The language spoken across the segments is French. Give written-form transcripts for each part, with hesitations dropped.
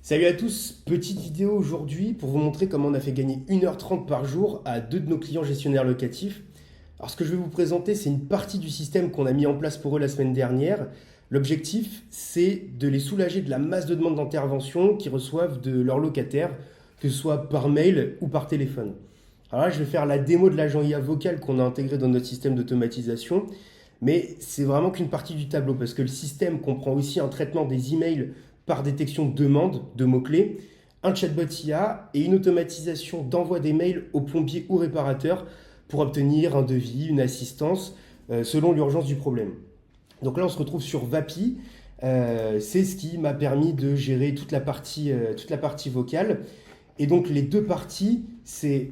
Salut à tous, petite vidéo aujourd'hui pour vous montrer comment on a fait gagner 1h30 par jour à deux de nos clients gestionnaires locatifs. Alors ce que je vais vous présenter, c'est une partie du système qu'on a mis en place pour eux la semaine dernière. L'objectif, c'est de les soulager de la masse de demandes d'intervention qu'ils reçoivent de leurs locataires, que ce soit par mail ou par téléphone. Alors là, je vais faire la démo de l'agent IA vocal qu'on a intégré dans notre système d'automatisation, mais c'est vraiment qu'une partie du tableau parce que le système comprend aussi un traitement des emails par détection de demande de mots-clés, un chatbot IA et une automatisation d'envoi des mails aux plombiers ou réparateurs pour obtenir un devis, une assistance selon l'urgence du problème. Donc là, on se retrouve sur Vapi. C'est ce qui m'a permis de gérer toute la partie vocale. Et donc les deux parties, c'est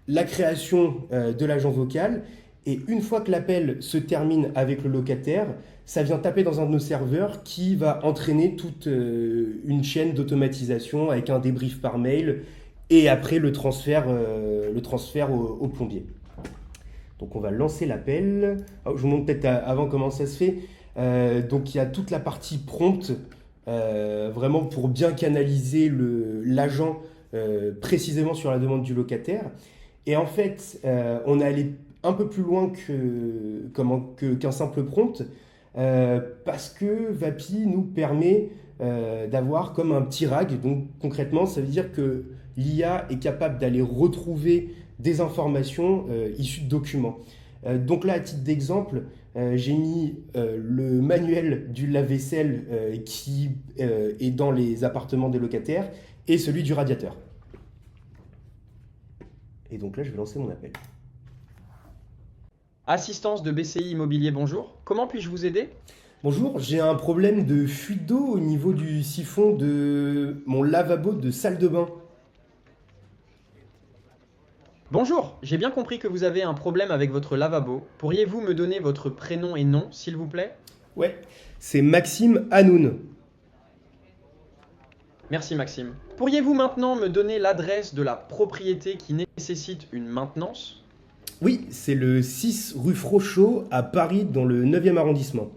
la création de l'agent vocal. Et une fois que l'appel se termine avec le locataire, ça vient taper dans un de nos serveurs qui va entraîner toute une chaîne d'automatisation avec un débrief par mail et après le transfert au plombier. Donc on va lancer l'appel. Je vous montre peut-être avant comment ça se fait. Donc il y a toute la partie prompt, vraiment pour bien canaliser l'agent précisément sur la demande du locataire. Et en fait, on est allé un peu plus loin qu'un simple prompt, parce que Vapi nous permet d'avoir comme un petit RAG. Donc concrètement, ça veut dire que l'IA est capable d'aller retrouver des informations issues de documents. Donc là, à titre d'exemple, j'ai mis le manuel du lave-vaisselle qui est dans les appartements des locataires et celui du radiateur. Et donc là, je vais lancer mon appel. Assistance de BCI Immobilier, bonjour. Comment puis-je vous aider? Bonjour, j'ai un problème de fuite d'eau au niveau du siphon de mon lavabo de salle de bain. Bonjour, j'ai bien compris que vous avez un problème avec votre lavabo. Pourriez-vous me donner votre prénom et nom, s'il vous plaît? Ouais, c'est Maxime Hanoun. Merci Maxime. Pourriez-vous maintenant me donner l'adresse de la propriété qui nécessite une maintenance? Oui, c'est le 6 rue Frochot à Paris dans le 9e arrondissement.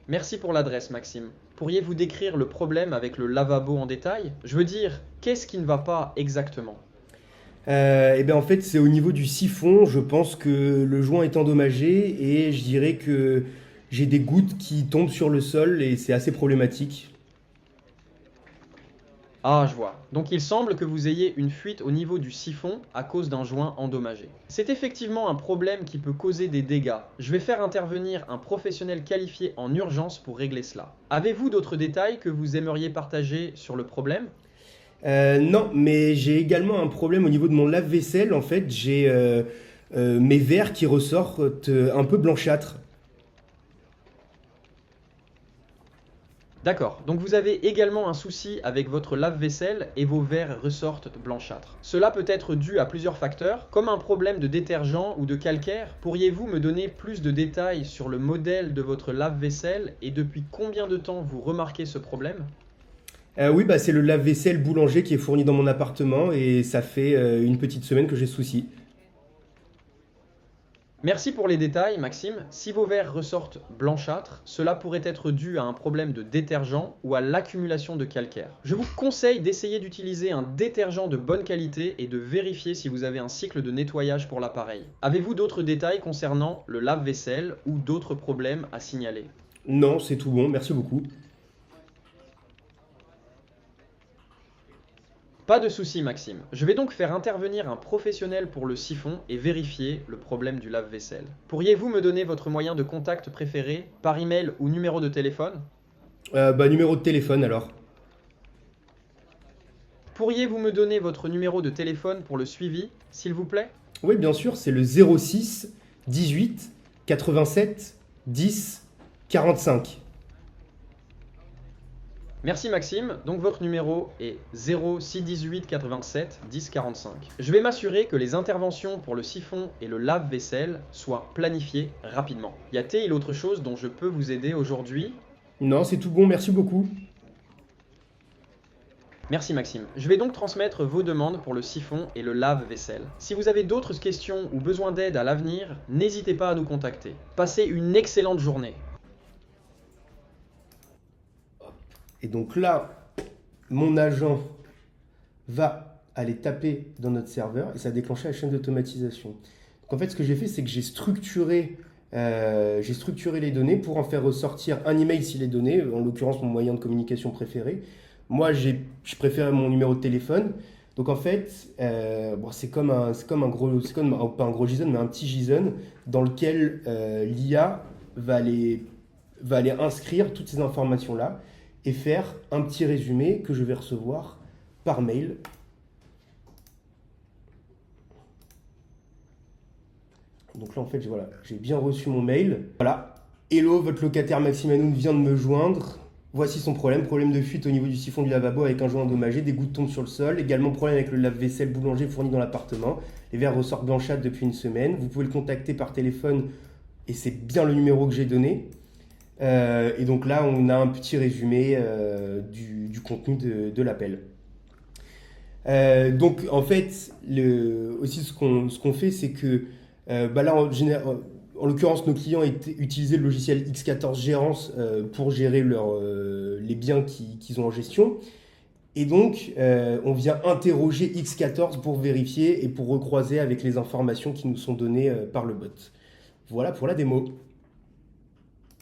Merci pour l'adresse Maxime. Pourriez-vous décrire le problème avec le lavabo en détail? Je veux dire, qu'est-ce qui ne va pas exactement? Eh bien en fait, c'est au niveau du siphon. Je pense que le joint est endommagé et je dirais que j'ai des gouttes qui tombent sur le sol et c'est assez problématique. Ah, je vois. Donc il semble que vous ayez une fuite au niveau du siphon à cause d'un joint endommagé. C'est effectivement un problème qui peut causer des dégâts. Je vais faire intervenir un professionnel qualifié en urgence pour régler cela. Avez-vous d'autres détails que vous aimeriez partager sur le problème? Non, mais j'ai également un problème au niveau de mon lave-vaisselle. En fait, j'ai mes verres qui ressortent un peu blanchâtres. D'accord, donc vous avez également un souci avec votre lave-vaisselle et vos verres ressortent blanchâtres. Cela peut être dû à plusieurs facteurs, comme un problème de détergent ou de calcaire. Pourriez-vous me donner plus de détails sur le modèle de votre lave-vaisselle et depuis combien de temps vous remarquez ce problème? Oui, bah, c'est le lave-vaisselle boulanger qui est fourni dans mon appartement et ça fait une petite semaine que j'ai ce souci. Merci pour les détails, Maxime. Si vos verres ressortent blanchâtres, cela pourrait être dû à un problème de détergent ou à l'accumulation de calcaire. Je vous conseille d'essayer d'utiliser un détergent de bonne qualité et de vérifier si vous avez un cycle de nettoyage pour l'appareil. Avez-vous d'autres détails concernant le lave-vaisselle ou d'autres problèmes à signaler? Non, c'est tout bon, merci beaucoup. Pas de souci, Maxime. Je vais donc faire intervenir un professionnel pour le siphon et vérifier le problème du lave-vaisselle. Pourriez-vous me donner votre moyen de contact préféré, par email ou numéro de téléphone? Numéro de téléphone alors. Pourriez-vous me donner votre numéro de téléphone pour le suivi, s'il vous plaît? Oui, bien sûr, c'est le 06 18 87 10 45. Merci Maxime, donc votre numéro est 0618 87 10 45. Je vais m'assurer que les interventions pour le siphon et le lave-vaisselle soient planifiées rapidement. Y a-t-il autre chose dont je peux vous aider aujourd'hui? Non, c'est tout bon, merci beaucoup. Merci Maxime. Je vais donc transmettre vos demandes pour le siphon et le lave-vaisselle. Si vous avez d'autres questions ou besoin d'aide à l'avenir, n'hésitez pas à nous contacter. Passez une excellente journée. Et donc là, mon agent va aller taper dans notre serveur et ça a déclenché la chaîne d'automatisation. Donc en fait, ce que j'ai fait, c'est que j'ai structuré les données pour en faire ressortir un email si les données, en l'occurrence mon moyen de communication préféré. Moi, je préfère mon numéro de téléphone. Donc en fait, c'est comme pas un gros JSON, mais un petit JSON dans lequel l'IA va aller inscrire toutes ces informations-là et faire un petit résumé que je vais recevoir par mail. Donc là, en fait, j'ai bien reçu mon mail. Voilà. Hello, votre locataire Maxime Hanoun vient de me joindre. Voici son problème de fuite au niveau du siphon du lavabo avec un joint endommagé, des gouttes tombent sur le sol. Également problème avec le lave-vaisselle boulanger fourni dans l'appartement. Les verres ressortent blanchâtres depuis une semaine. Vous pouvez le contacter par téléphone et c'est bien le numéro que j'ai donné. Et donc là, on a un petit résumé du contenu de l'appel. Donc en fait, aussi ce qu'on fait, c'est que là, en l'occurrence, nos clients utilisaient le logiciel X14 Gérance pour gérer les biens qu'ils ont en gestion. Et donc, on vient interroger X14 pour vérifier et pour recroiser avec les informations qui nous sont données par le bot. Voilà pour la démo.